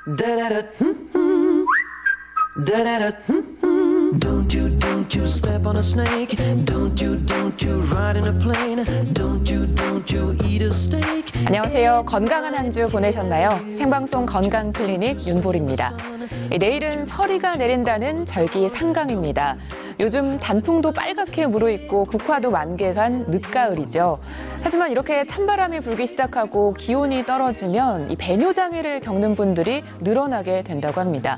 Don't you step on a snake. Don't you ride in a plane. Don't you eat a steak. 안녕하세요. 건강한 한 주 보내셨나요? 생방송 건강클리닉 윤보리입니다. 내일은 서리가 내린다는 절기 상강입니다. 요즘 단풍도 빨갛게 무르익고 국화도 만개한 늦가을이죠. 하지만 이렇게 찬바람이 불기 시작하고 기온이 떨어지면 이 배뇨장애를 겪는 분들이 늘어나게 된다고 합니다.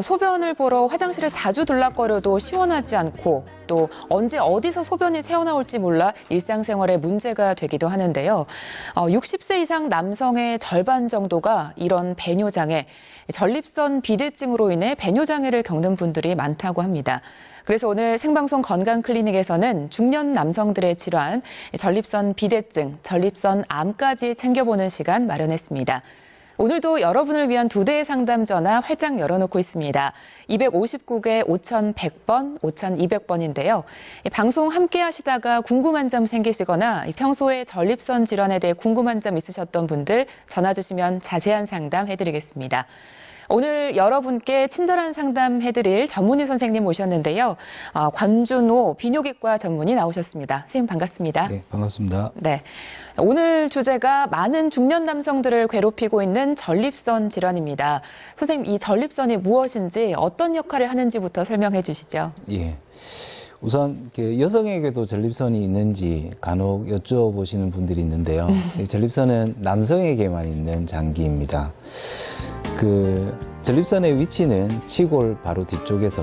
소변을 보러 화장실을 자주 들락거려도 시원하지 않고 또 언제 어디서 소변이 새어나올지 몰라 일상생활에 문제가 되기도 하는데요. 60세 이상 남성의 절반 정도가 이런 배뇨장애, 전립선 비대증으로 인해 배뇨장애를 겪는 분들이 많다고 합니다. 그래서 오늘 생방송 건강클리닉에서는 중년 남성들의 질환, 전립선 비대증, 전립선 암까지 챙겨보는 시간 마련했습니다. 오늘도 여러분을 위한 2대의 상담 전화 활짝 열어놓고 있습니다. 259개 5100번, 5200번인데요. 방송 함께 하시다가 궁금한 점 생기시거나 평소에 전립선 질환에 대해 궁금한 점 있으셨던 분들 전화 주시면 자세한 상담 해드리겠습니다. 오늘 여러분께 친절한 상담 해드릴 전문의 선생님 모셨는데요. 관준호 비뇨기과 전문의 나오셨습니다. 선생님 반갑습니다. 네, 반갑습니다. 네, 오늘 주제가 많은 중년 남성들을 괴롭히고 있는 전립선 질환입니다. 선생님, 이 전립선이 무엇인지 어떤 역할을 하는지부터 설명해 주시죠. 예. 우선 여성에게도 전립선이 있는지 간혹 여쭤보시는 분들이 있는데요. 이 전립선은 남성에게만 있는 장기입니다. 전립선의 위치는 치골 바로 뒤쪽에서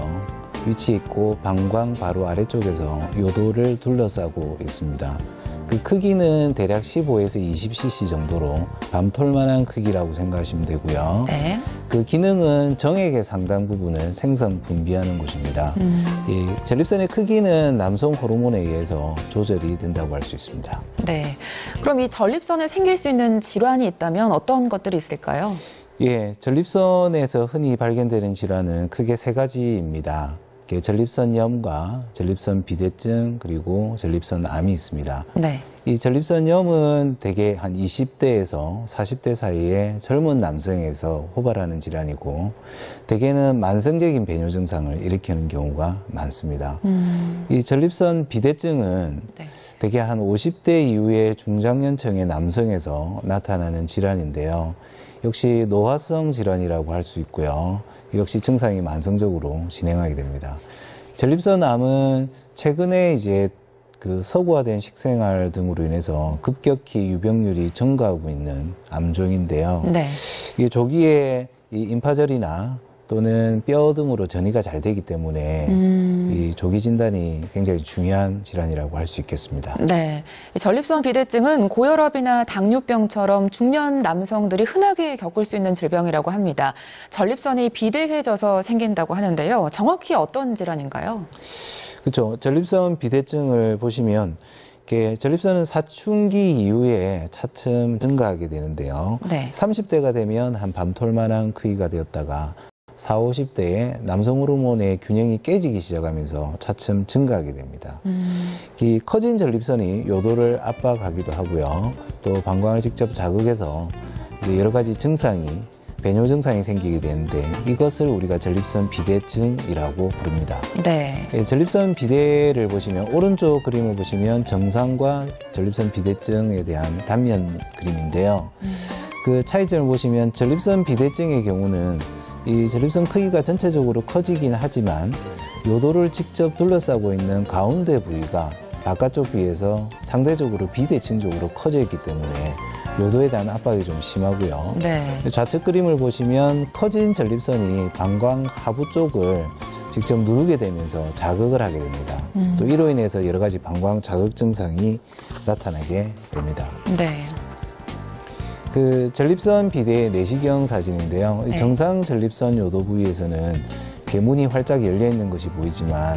위치 있고 방광 바로 아래쪽에서 요도를 둘러싸고 있습니다. 그 크기는 대략 15에서 20cc 정도로 밤톨만한 크기라고 생각하시면 되고요. 네. 그 기능은 정액의 상당 부분을 생성 분비하는 곳입니다. 이 전립선의 크기는 남성 호르몬에 의해서 조절이 된다고 할 수 있습니다. 네. 그럼 이 전립선에 생길 수 있는 질환이 있다면 어떤 것들이 있을까요? 예, 전립선에서 흔히 발견되는 질환은 크게 3가지입니다. 전립선염과 전립선 비대증 그리고 전립선암이 있습니다. 네. 이 전립선염은 대개 한 20대에서 40대 사이에 젊은 남성에서 호발하는 질환이고 대개는 만성적인 배뇨 증상을 일으키는 경우가 많습니다. 이 전립선 비대증은 네. 대개 한 50대 이후에 중장년층의 남성에서 나타나는 질환인데요. 역시 노화성 질환이라고 할 수 있고요. 역시 증상이 만성적으로 진행하게 됩니다. 전립선암은 최근에 이제 서구화된 식생활 등으로 인해서 급격히 유병률이 증가하고 있는 암종인데요. 네. 이게 조기에 이 임파절이나 또는 뼈 등으로 전이가 잘 되기 때문에 이 조기 진단이 굉장히 중요한 질환이라고 할 수 있겠습니다. 네, 전립선 비대증은 고혈압이나 당뇨병처럼 중년 남성들이 흔하게 겪을 수 있는 질병이라고 합니다. 전립선이 비대해져서 생긴다고 하는데요. 정확히 어떤 질환인가요? 그렇죠. 전립선 비대증을 보시면 전립선은 사춘기 이후에 차츰 증가하게 되는데요. 네. 30대가 되면 한 밤톨만한 크기가 되었다가 40, 50대에 남성 호르몬의 균형이 깨지기 시작하면서 차츰 증가하게 됩니다. 이 커진 전립선이 요도를 압박하기도 하고요. 또 방광을 직접 자극해서 이제 여러 가지 증상이 배뇨 증상이 생기게 되는데 이것을 우리가 전립선 비대증이라고 부릅니다. 네. 전립선 비대를 보시면 오른쪽 그림을 보시면 정상과 전립선 비대증에 대한 단면 그림인데요. 그 차이점을 보시면 전립선 비대증의 경우는 이 전립선 크기가 전체적으로 커지긴 하지만 요도를 직접 둘러싸고 있는 가운데 부위가 바깥쪽 비해서 상대적으로 비대칭적으로 커져 있기 때문에 요도에 대한 압박이 좀 심하고요. 네. 좌측 그림을 보시면 커진 전립선이 방광 하부 쪽을 직접 누르게 되면서 자극을 하게 됩니다. 또 이로 인해서 여러 가지 방광 자극 증상이 나타나게 됩니다. 네. 전립선 비대의 내시경 사진인데요. 네. 정상 전립선 요도 부위에서는 문이 활짝 열려 있는 것이 보이지만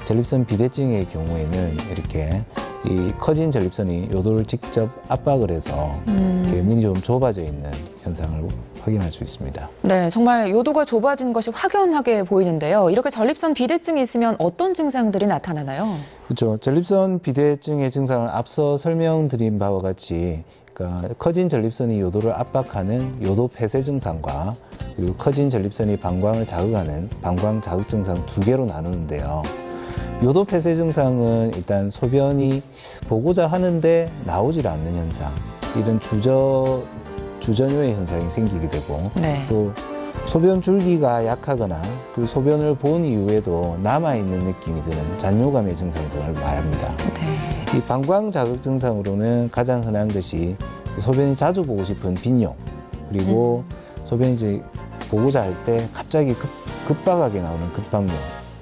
전립선 비대증의 경우에는 이렇게 이 커진 전립선이 요도를 직접 압박을 해서 문이 좀 좁아져 있는 현상을 확인할 수 있습니다. 네, 정말 요도가 좁아진 것이 확연하게 보이는데요. 이렇게 전립선 비대증이 있으면 어떤 증상들이 나타나나요? 그렇죠. 전립선 비대증의 증상을 앞서 설명드린 바와 같이 커진 전립선이 요도를 압박하는 요도 폐쇄 증상과 그리고 커진 전립선이 방광을 자극하는 방광 자극 증상 두 개로 나누는데요. 요도 폐쇄 증상은 일단 소변이 보고자 하는데 나오질 않는 현상, 이런 주전요의 현상이 생기게 되고 네. 또 소변 줄기가 약하거나 그 소변을 본 이후에도 남아있는 느낌이 드는 잔뇨감의 증상 등을 말합니다. 네. 이 방광 자극 증상으로는 가장 흔한 것이 소변이 자주 보고 싶은 빈뇨, 그리고 소변이 이제 보고자 할 때 갑자기 급박하게 나오는 급박뇨,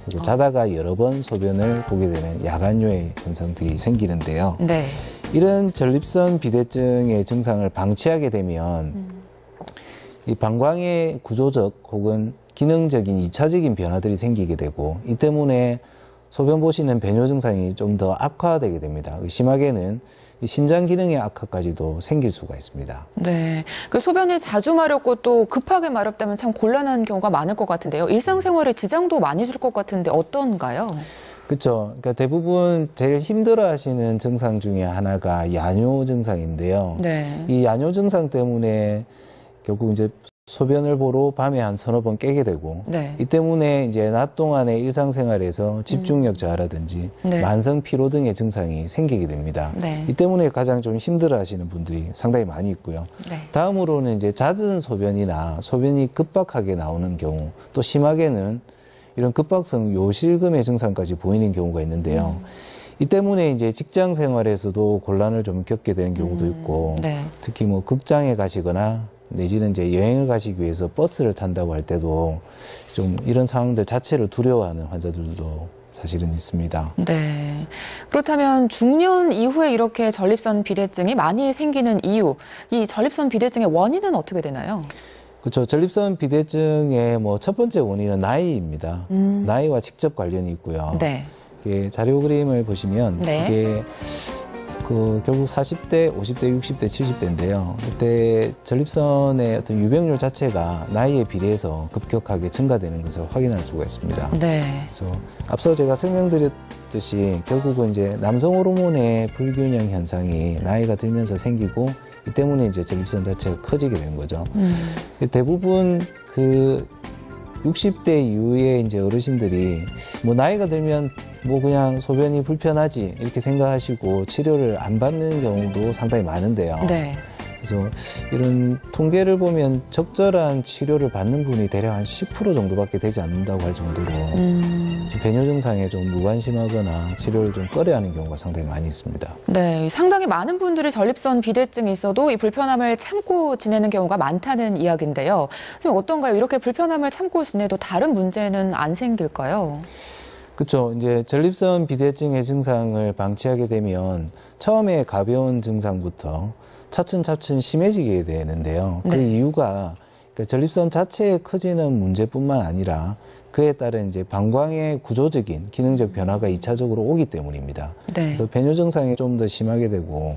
그리고 자다가 여러 번 소변을 보게 되는 야간뇨의 현상들이 생기는데요. 네. 이런 전립선 비대증의 증상을 방치하게 되면 이 방광의 구조적 혹은 기능적인 2차적인 변화들이 생기게 되고, 이 때문에 소변 보시는 배뇨 증상이 좀 더 악화되게 됩니다. 심하게는 신장 기능의 악화까지도 생길 수가 있습니다. 네. 그 소변이 자주 마렵고 또 급하게 마렵다면 참 곤란한 경우가 많을 것 같은데요. 일상생활에 지장도 많이 줄 것 같은데 어떤가요? 그렇죠. 그러니까 대부분 제일 힘들어하시는 증상 중에 하나가 야뇨 증상인데요. 네. 이 야뇨 증상 때문에 결국 이제 소변을 보러 밤에 한 서너 번 깨게 되고, 네. 이 때문에 이제 낮 동안의 일상생활에서 집중력 저하라든지 네. 만성 피로 등의 증상이 생기게 됩니다. 네. 이 때문에 가장 좀 힘들어하시는 분들이 상당히 많이 있고요. 네. 다음으로는 이제 잦은 소변이나 소변이 급박하게 나오는 경우, 또 심하게는 이런 급박성 요실금의 증상까지 보이는 경우가 있는데요. 이 때문에 이제 직장 생활에서도 곤란을 좀 겪게 되는 경우도 있고, 네. 특히 뭐 극장에 가시거나 내지는 이제 여행을 가시기 위해서 버스를 탄다고 할 때도 좀 이런 상황들 자체를 두려워하는 환자들도 사실은 있습니다. 네. 그렇다면 중년 이후에 이렇게 전립선 비대증이 많이 생기는 이유, 이 전립선 비대증의 원인은 어떻게 되나요? 그렇죠. 전립선 비대증의 뭐 첫 번째 원인은 나이입니다. 나이와 직접 관련이 있고요. 네. 이게 자료 그림을 보시면 네. 이게 결국 40대, 50대, 60대, 70대인데요. 이때 전립선의 어떤 유병률 자체가 나이에 비례해서 급격하게 증가되는 것을 확인할 수가 있습니다. 네. 그래서 앞서 제가 설명드렸듯이 결국은 이제 남성 호르몬의 불균형 현상이 나이가 들면서 생기고, 이 때문에 이제 전립선 자체가 커지게 되는 거죠. 대부분 60대 이후에 이제 어르신들이 뭐 나이가 들면 뭐 그냥 소변이 불편하지 이렇게 생각하시고 치료를 안 받는 경우도 상당히 많은데요. 네. 그래서 이런 통계를 보면 적절한 치료를 받는 분이 대략 한 10% 정도밖에 되지 않는다고 할 정도로 배뇨 증상에 좀 무관심하거나 치료를 좀 꺼려하는 경우가 상당히 많이 있습니다. 네, 상당히 많은 분들이 전립선 비대증이 있어도 이 불편함을 참고 지내는 경우가 많다는 이야기인데요. 선생님 어떤가요? 이렇게 불편함을 참고 지내도 다른 문제는 안 생길까요? 그렇죠. 이제 전립선 비대증의 증상을 방치하게 되면 처음에 가벼운 증상부터 차츰차츰 심해지게 되는데요. 그 네. 이유가 그러니까 전립선 자체에 커지는 문제뿐만 아니라 그에 따른 이제 방광의 구조적인 기능적 변화가 2차적으로 오기 때문입니다. 네. 그래서 배뇨 증상이 좀 더 심하게 되고,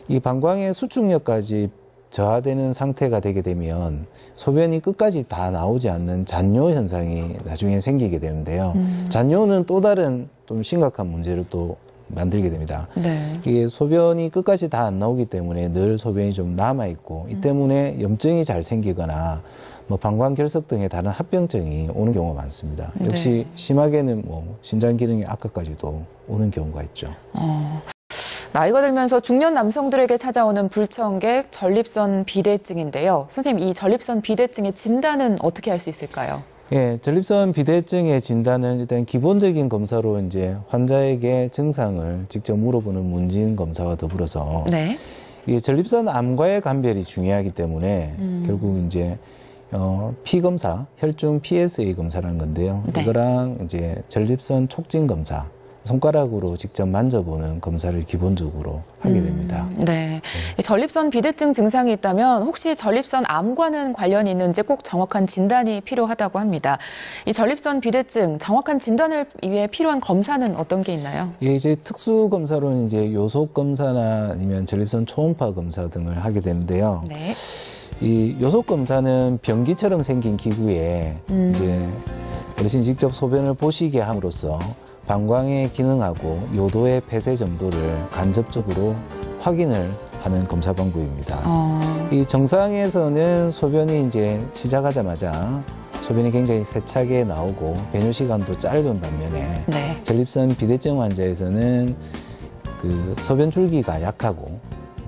이 방광의 수축력까지 저하되는 상태가 되게 되면 소변이 끝까지 다 나오지 않는 잔뇨 현상이 나중에 생기게 되는데요. 잔뇨는 또 다른 좀 심각한 문제를 또 만들게 됩니다. 네. 이게 소변이 끝까지 다 안 나오기 때문에 늘 소변이 좀 남아있고, 이 때문에 염증이 잘 생기거나 뭐 방광결석 등의 다른 합병증이 오는 경우가 많습니다. 역시 네. 심하게는 뭐 신장 기능의 악화까지도 오는 경우가 있죠. 나이가 들면서 중년 남성들에게 찾아오는 불청객 전립선 비대증인데요. 선생님, 이 전립선 비대증의 진단은 어떻게 할 수 있을까요? 예, 전립선 비대증의 진단은 일단 기본적인 검사로 이제 환자에게 증상을 직접 물어보는 문진 검사와 더불어서 네. 이 전립선 암과의 감별이 중요하기 때문에 결국 이제 피 검사, 혈중 PSA 검사라는 건데요. 네. 이거랑 이제 전립선 촉진 검사, 손가락으로 직접 만져보는 검사를 기본적으로 하게 됩니다. 네. 이 전립선 비대증 증상이 있다면 혹시 전립선 암과는 관련이 있는지 꼭 정확한 진단이 필요하다고 합니다. 이 전립선 비대증 정확한 진단을 위해 필요한 검사는 어떤 게 있나요? 예, 이제 특수 검사로는 이제 요속 검사나 아니면 전립선 초음파 검사 등을 하게 되는데요. 네. 이 요속 검사는 변기처럼 생긴 기구에 이제 어르신이 직접 소변을 보시게 함으로써 방광의 기능하고 요도의 폐쇄 정도를 간접적으로 확인을 하는 검사 방법입니다. 이 정상에서는 소변이 이제 시작하자마자 소변이 굉장히 세차게 나오고 배뇨 시간도 짧은 반면에 네. 전립선 비대증 환자에서는 그 소변 줄기가 약하고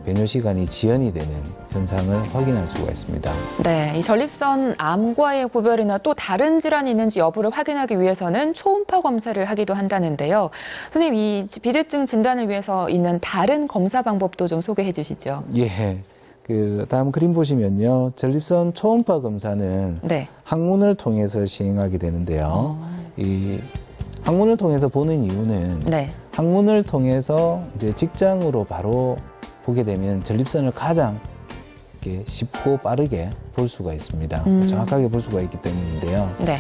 배뇨 시간이 지연이 되는 현상을 확인할 수가 있습니다. 네, 이 전립선 암과의 구별이나 또 다른 질환이 있는지 여부를 확인하기 위해서는 초음파 검사를 하기도 한다는데요. 선생님, 이 비대증 진단을 위해서 있는 다른 검사 방법도 좀 소개해 주시죠. 예. 그 다음 그림 보시면요. 전립선 초음파 검사는 네. 항문을 통해서 시행하게 되는데요. 이 항문을 통해서 보는 이유는 네. 항문을 통해서 이제 직장으로 바로 보게 되면 전립선을 가장 이렇게 쉽고 빠르게 볼 수가 있습니다. 정확하게 볼 수가 있기 때문인데요. 네.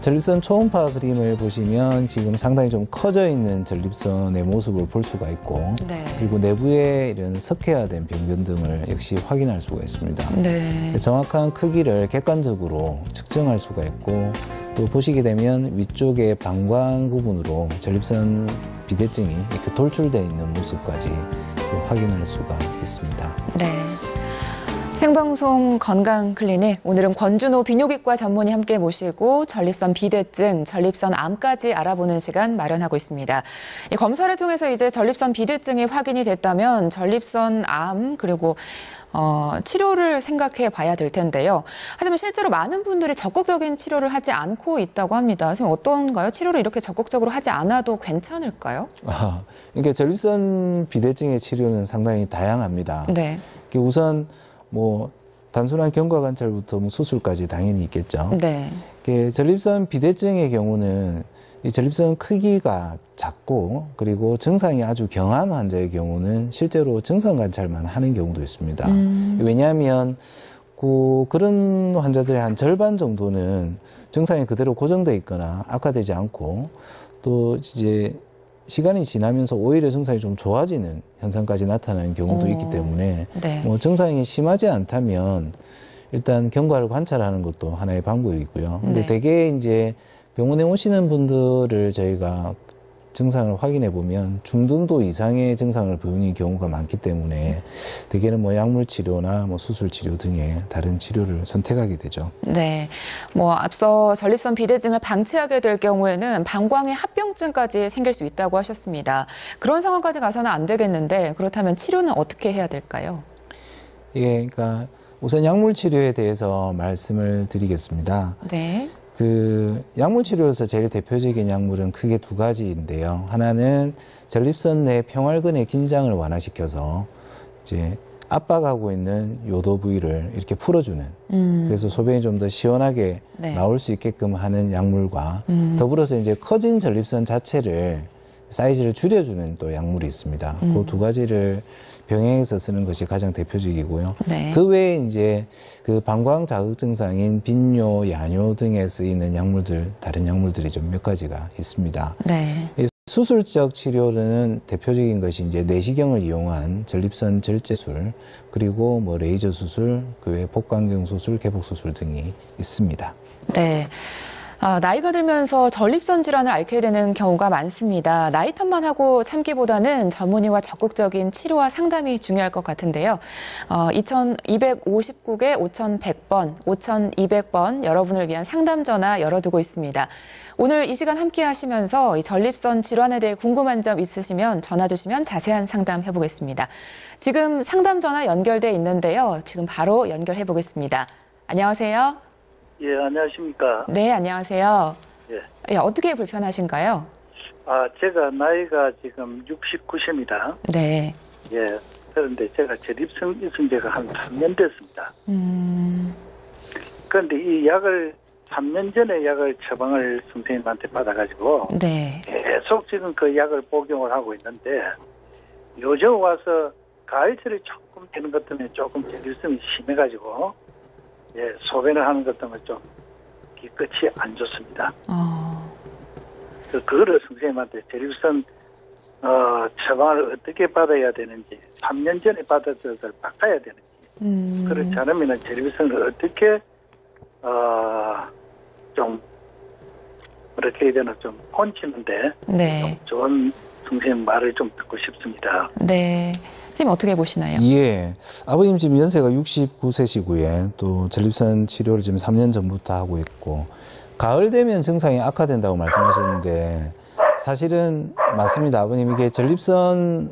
전립선 초음파 그림을 보시면 지금 상당히 좀 커져 있는 전립선의 모습을 볼 수가 있고 네. 그리고 내부에 이런 석회화된 병변 등을 역시 확인할 수가 있습니다. 네. 정확한 크기를 객관적으로 측정할 수가 있고 또 보시게 되면 위쪽의 방광 부분으로 전립선 비대증이 이렇게 돌출되어 있는 모습까지 또 확인할 수가 있습니다. 네. 생방송 건강클리닉, 오늘은 권준호 비뇨기과 전문의 함께 모시고 전립선 비대증, 전립선 암까지 알아보는 시간 마련하고 있습니다. 이 검사를 통해서 이제 전립선 비대증이 확인이 됐다면 전립선 암 그리고 치료를 생각해 봐야 될 텐데요. 하지만 실제로 많은 분들이 적극적인 치료를 하지 않고 있다고 합니다. 선생님 어떤가요? 치료를 이렇게 적극적으로 하지 않아도 괜찮을까요? 그러니까 전립선 비대증의 치료는 상당히 다양합니다. 네. 우선 뭐 단순한 경과 관찰부터 뭐 수술까지 당연히 있겠죠. 네. 전립선 비대증의 경우는 이 전립선 크기가 작고 그리고 증상이 아주 경한 환자의 경우는 실제로 증상 관찰만 하는 경우도 있습니다. 왜냐하면 그런 환자들의 한 절반 정도는 증상이 그대로 고정돼 있거나 악화되지 않고 또 이제 시간이 지나면서 오히려 증상이 좀 좋아지는 현상까지 나타나는 경우도 있기 때문에 네. 뭐 증상이 심하지 않다면 일단 경과를 관찰하는 것도 하나의 방법이고요. 근데 네. 대개 이제 병원에 오시는 분들을 저희가 증상을 확인해 보면 중등도 이상의 증상을 보이는 경우가 많기 때문에 대개는 뭐 약물 치료나 뭐 수술 치료 등의 다른 치료를 선택하게 되죠. 네. 뭐 앞서 전립선 비대증을 방치하게 될 경우에는 방광의 합병증까지 생길 수 있다고 하셨습니다. 그런 상황까지 가서는 안 되겠는데 그렇다면 치료는 어떻게 해야 될까요? 예, 그러니까 우선 약물 치료에 대해서 말씀을 드리겠습니다. 네. 약물 치료에서 제일 대표적인 약물은 크게 두 가지인데요. 하나는 전립선 내 평활근의 긴장을 완화시켜서 이제 압박하고 있는 요도 부위를 이렇게 풀어주는 그래서 소변이 좀 더 시원하게 네. 나올 수 있게끔 하는 약물과 더불어서 이제 커진 전립선 자체를 사이즈를 줄여주는 또 약물이 있습니다. 그 두 가지를 병행해서 쓰는 것이 가장 대표적이고요. 네. 그 외에 이제 그 방광 자극 증상인 빈뇨, 야뇨 등에 쓰이는 약물들, 다른 약물들이 좀 몇 가지가 있습니다. 네. 수술적 치료는 대표적인 것이 이제 내시경을 이용한 전립선 절제술, 그리고 뭐 레이저 수술, 그 외에 복강경 수술, 개복 수술 등이 있습니다. 네. 나이가 들면서 전립선 질환을 앓게 되는 경우가 많습니다. 나이 탓만 하고 참기보다는 전문의와 적극적인 치료와 상담이 중요할 것 같은데요. 2259개 5100번, 5200번 여러분을 위한 상담 전화 열어두고 있습니다. 오늘 이 시간 함께 하시면서 이 전립선 질환에 대해 궁금한 점 있으시면 전화 주시면 자세한 상담 해보겠습니다. 지금 상담 전화 연결돼 있는데요. 지금 바로 연결해 보겠습니다. 안녕하세요. 예, 안녕하십니까. 네, 안녕하세요. 예. 예, 어떻게 불편하신가요? 제가 나이가 지금 69세입니다. 네. 예. 그런데 제가 전립선 있은 지가 한 3년 됐습니다. 그런데 이 약을 3년 전에 약을 처방을 선생님한테 받아가지고 네. 계속 지금 그 약을 복용을 하고 있는데 요즘 와서 가을철이 조금 되는 것 때문에 조금 전립선이 심해가지고 예, 소변을 하는 것 때문에 좀 기끝이 안 좋습니다. 그거를 선생님한테 전립선 처방을 어떻게 받아야 되는지 3년 전에 받았던 것을 바꿔야 되는지 그렇지 않으면 전립선을 어떻게 좀 그렇게 해야 되나 좀 폰치는데 네. 좀 좋은 선생님 말을 좀 듣고 싶습니다. 네. 선생님 어떻게 보시나요? 예. 아버님 지금 연세가 69세시고요. 또 전립선 치료를 지금 3년 전부터 하고 있고, 가을 되면 증상이 악화된다고 말씀하시는데, 사실은 맞습니다. 아버님, 이게 전립선하고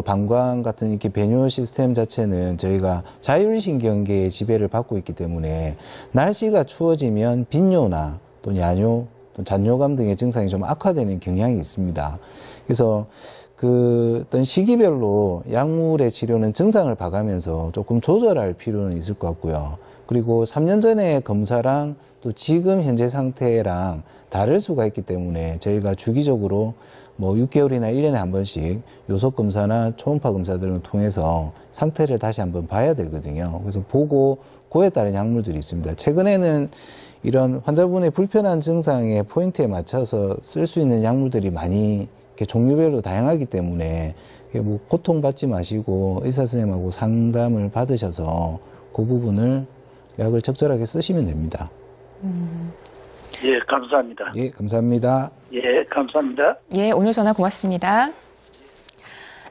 방광 같은 이렇게 배뇨 시스템 자체는 저희가 자율신경계의 지배를 받고 있기 때문에 날씨가 추워지면 빈뇨나 또 야뇨, 또 잔뇨감 등의 증상이 좀 악화되는 경향이 있습니다. 그래서 그 어떤 시기별로 약물의 치료는 증상을 봐가면서 조금 조절할 필요는 있을 것 같고요. 그리고 3년 전에 검사랑 또 지금 현재 상태랑 다를 수가 있기 때문에 저희가 주기적으로 뭐 6개월이나 1년에 한 번씩 요속 검사나 초음파 검사들을 통해서 상태를 다시 한번 봐야 되거든요. 그래서 보고 그에 따른 약물들이 있습니다. 최근에는 이런 환자분의 불편한 증상의 포인트에 맞춰서 쓸 수 있는 약물들이 많이 이렇게 종류별로 다양하기 때문에 뭐 고통받지 마시고 의사 선생님하고 상담을 받으셔서 그 부분을 약을 적절하게 쓰시면 됩니다. 예, 감사합니다. 예, 감사합니다. 예, 감사합니다. 예, 오늘 전화 고맙습니다.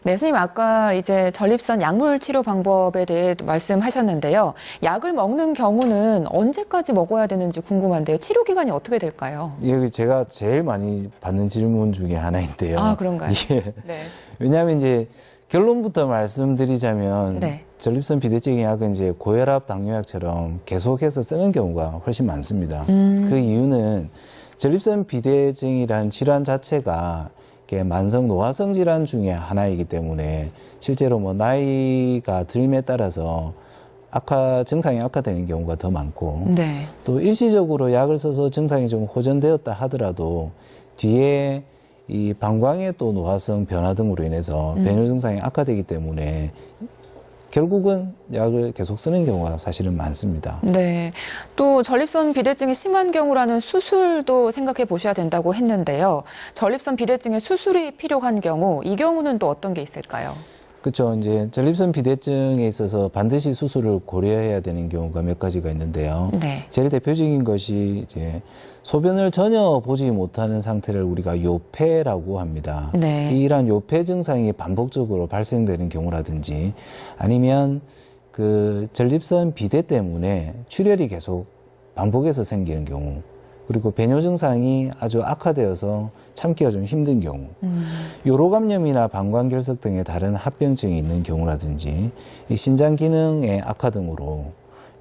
네, 선생님 아까 이제 전립선 약물 치료 방법에 대해 말씀하셨는데요. 약을 먹는 경우는 언제까지 먹어야 되는지 궁금한데요. 치료 기간이 어떻게 될까요? 예, 제가 제일 많이 받는 질문 중에 하나인데요. 아, 그런가요? 예. 네. 왜냐하면 이제 결론부터 말씀드리자면 네. 전립선 비대증 약은 이제 고혈압 당뇨약처럼 계속해서 쓰는 경우가 훨씬 많습니다. 그 이유는 전립선 비대증이란 질환 자체가 만성 노화성 질환 중에 하나이기 때문에 실제로 뭐 나이가 들에 따라서 증상이 악화되는 경우가 더 많고, 네. 또 일시적으로 약을 써서 증상이 좀 호전되었다 하더라도 뒤에 이 방광의 또 노화성 변화 등으로 인해서 배뇨 증상이 악화되기 때문에 결국은 약을 계속 쓰는 경우가 사실은 많습니다. 네. 또 전립선 비대증이 심한 경우라는 수술도 생각해 보셔야 된다고 했는데요. 전립선 비대증에 수술이 필요한 경우, 이 경우는 또 어떤 게 있을까요? 그렇죠. 이제 전립선 비대증에 있어서 반드시 수술을 고려해야 되는 경우가 몇 가지가 있는데요. 네. 제일 대표적인 것이 이제 소변을 전혀 보지 못하는 상태를 우리가 요폐라고 합니다. 네. 이러한 요폐 증상이 반복적으로 발생되는 경우라든지, 아니면 그 전립선 비대 때문에 출혈이 계속 반복해서 생기는 경우, 그리고 배뇨 증상이 아주 악화되어서 참기가 좀 힘든 경우, 요로감염이나 방광결석 등의 다른 합병증이 있는 경우라든지, 이 신장 기능의 악화 등으로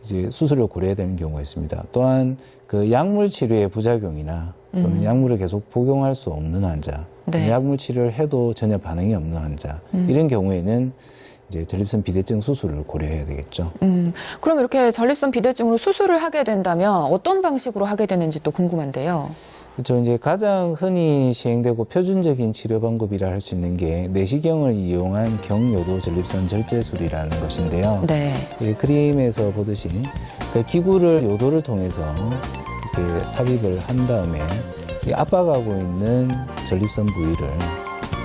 이제 수술을 고려해야 되는 경우가 있습니다. 또한 그 약물 치료의 부작용이나 또는 약물을 계속 복용할 수 없는 환자, 네. 약물 치료를 해도 전혀 반응이 없는 환자, 이런 경우에는 이제 전립선 비대증 수술을 고려해야 되겠죠. 그럼 이렇게 전립선 비대증으로 수술을 하게 된다면 어떤 방식으로 하게 되는지 또 궁금한데요. 그렇죠. 이제 가장 흔히 시행되고 표준적인 치료 방법이라 할 수 있는 게 내시경을 이용한 경요도 전립선 절제술이라는 것인데요. 네. 이 그림에서 보듯이 그 기구를 요도를 통해서 이렇게 삽입을 한 다음에 이 압박하고 있는 전립선 부위를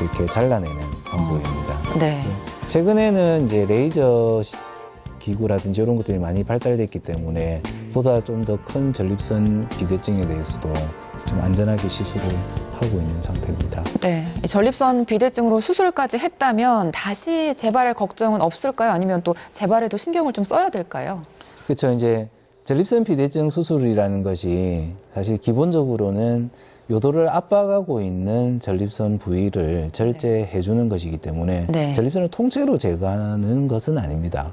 이렇게 잘라내는 방법입니다. 네. 최근에는 이제 레이저 기구라든지 이런 것들이 많이 발달됐기 때문에 보다 좀 더 큰 전립선 비대증에 대해서도 좀 안전하게 시술을 하고 있는 상태입니다. 네. 이 전립선 비대증으로 수술까지 했다면 다시 재발할 걱정은 없을까요? 아니면 또 재발에도 신경을 좀 써야 될까요? 그렇죠. 이제 전립선 비대증 수술이라는 것이 사실 기본적으로는 요도를 압박하고 있는 전립선 부위를 절제해 주는 것이기 때문에 네. 전립선을 통째로 제거하는 것은 아닙니다.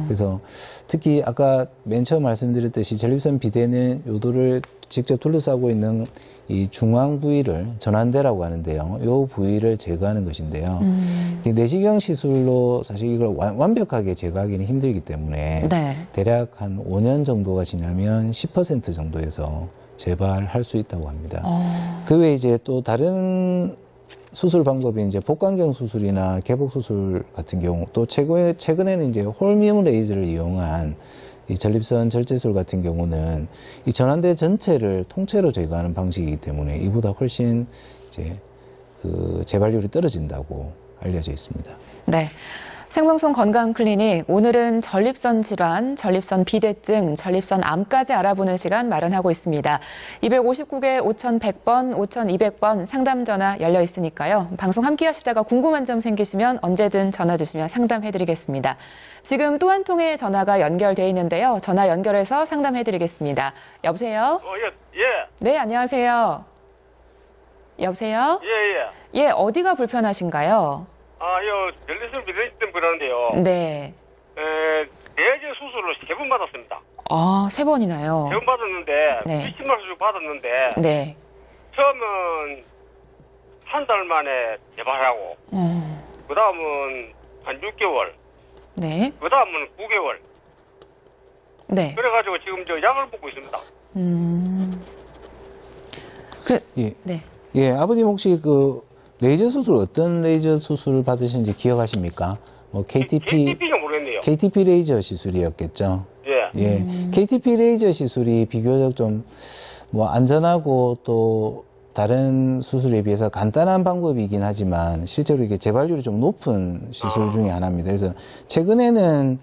그래서 특히 아까 맨 처음 말씀드렸듯이 전립선 비대는 요도를 직접 둘러싸고 있는 이 중앙 부위를 전환대라고 하는데요. 이 부위를 제거하는 것인데요. 내시경 시술로 사실 이걸 완벽하게 제거하기는 힘들기 때문에 네. 대략 한 5년 정도가 지나면 10% 정도에서 재발할 수 있다고 합니다. 그 외에 이제 또 다른 수술 방법이 이제 복강경 수술이나 개복 수술 같은 경우, 또 최근에는 이제 홀미움 레이저를 이용한 이 전립선 절제술 같은 경우는 이 전환대 전체를 통째로 제거하는 방식이기 때문에 이보다 훨씬 이제 그 재발률이 떨어진다고 알려져 있습니다. 네. 생방송 건강클리닉, 오늘은 전립선 질환, 전립선 비대증, 전립선 암까지 알아보는 시간 마련하고 있습니다. 259개 5100번, 5200번 상담 전화 열려 있으니까요. 방송 함께 하시다가 궁금한 점 생기시면 언제든 전화 주시면 상담해드리겠습니다. 지금 또 한 통의 전화가 연결돼 있는데요. 전화 연결해서 상담해드리겠습니다. 여보세요? 예. 네, 안녕하세요. 여보세요? 예, 어디가 불편하신가요? 요 전립선 비대증 그러는데요. 네. 내재 수술을 3번 받았습니다. 아, 3번이나요? 3번 받았는데, 네. 70만 수술 받았는데, 네. 처음은 한 달 만에 재발하고, 그 다음은 한 6개월, 네. 그 다음은 9개월. 네. 그래가지고 지금 저 약을 먹고 있습니다. 예. 네. 예, 아버님 혹시 그 레이저 수술 어떤 레이저 수술 받으신지 기억하십니까? 뭐 KTP가 모르겠네요. KTP 레이저 시술이었겠죠. 예. 예. KTP 레이저 시술이 비교적 좀 뭐 안전하고 또 다른 수술에 비해서 간단한 방법이긴 하지만 실제로 이게 재발률이 좀 높은 시술 중에 하나입니다. 그래서 최근에는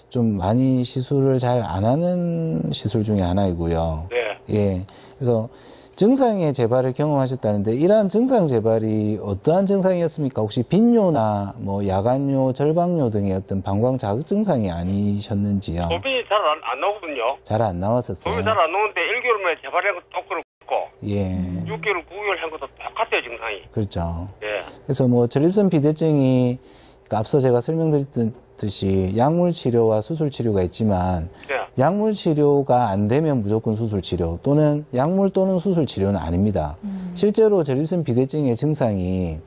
좀 많이 시술을 잘 안 하는 시술 중에 하나이고요. 네. 예. 그래서 증상의 재발을 경험하셨다는데 이러한 증상 재발이 어떠한 증상이었습니까? 혹시 빈뇨나 뭐 야간뇨, 절박뇨 등의 어떤 방광 자극 증상이 아니셨는지요? 소변이 잘 안 나오거든요. 잘 안 나왔었어요. 소변이 잘 안 나오는데 1개월 만에 재발한 것도 똑같고, 예. 6개월, 9개월 한 것도 똑같아요, 증상이. 그렇죠. 예. 그래서 뭐 전립선 비대증이 그러니까 앞서 제가 설명드렸듯이 약물 치료와 수술 치료가 있지만 네. 약물 치료가 안 되면 무조건 수술 치료 또는 약물 또는 수술 치료는 아닙니다. 실제로 전립선 비대증의 증상이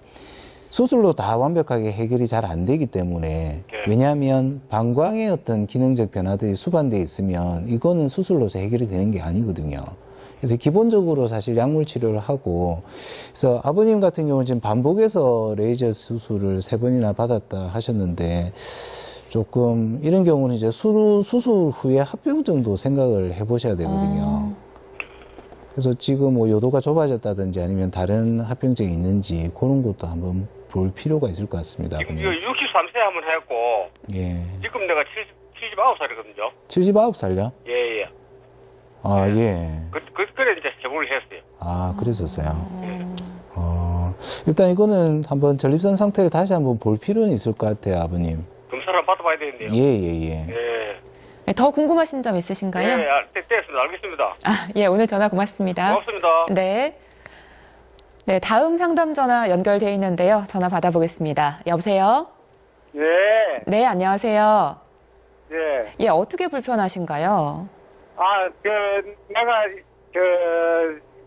수술로 다 완벽하게 해결이 잘 안 되기 때문에 네. 왜냐하면 방광의 어떤 기능적 변화들이 수반되어 있으면 이거는 수술로서 해결이 되는 게 아니거든요. 그래서 기본적으로 사실 약물 치료를 하고 그래서 아버님 같은 경우는 지금 반복해서 레이저 수술을 3번이나 받았다 하셨는데 조금 이런 경우는 이제 수술 후에 합병 정도 생각을 해보셔야 되거든요. 그래서 지금 뭐 요도가 좁아졌다든지 아니면 다른 합병증이 있는지 그런 것도 한번 볼 필요가 있을 것 같습니다. 지금 아버님. 63세 한번 했고, 예. 지금 내가 79살이거든요. 79살요? 예. 아, 예. 그래 이제 제보를 했어요. 아, 그랬었어요. 일단 이거는 한번 전립선 상태를 다시 한번 볼 필요는 있을 것 같아요, 아버님. 검사를 한번 받아봐야 되는데요. 예. 네, 더 궁금하신 점 있으신가요? 됐습니다. 알겠습니다. 예, 오늘 전화 고맙습니다. 고맙습니다. 네. 네, 다음 상담 전화 연결돼 있는데요. 전화 받아보겠습니다. 여보세요? 네. 네, 안녕하세요. 네. 예, 어떻게 불편하신가요? 내가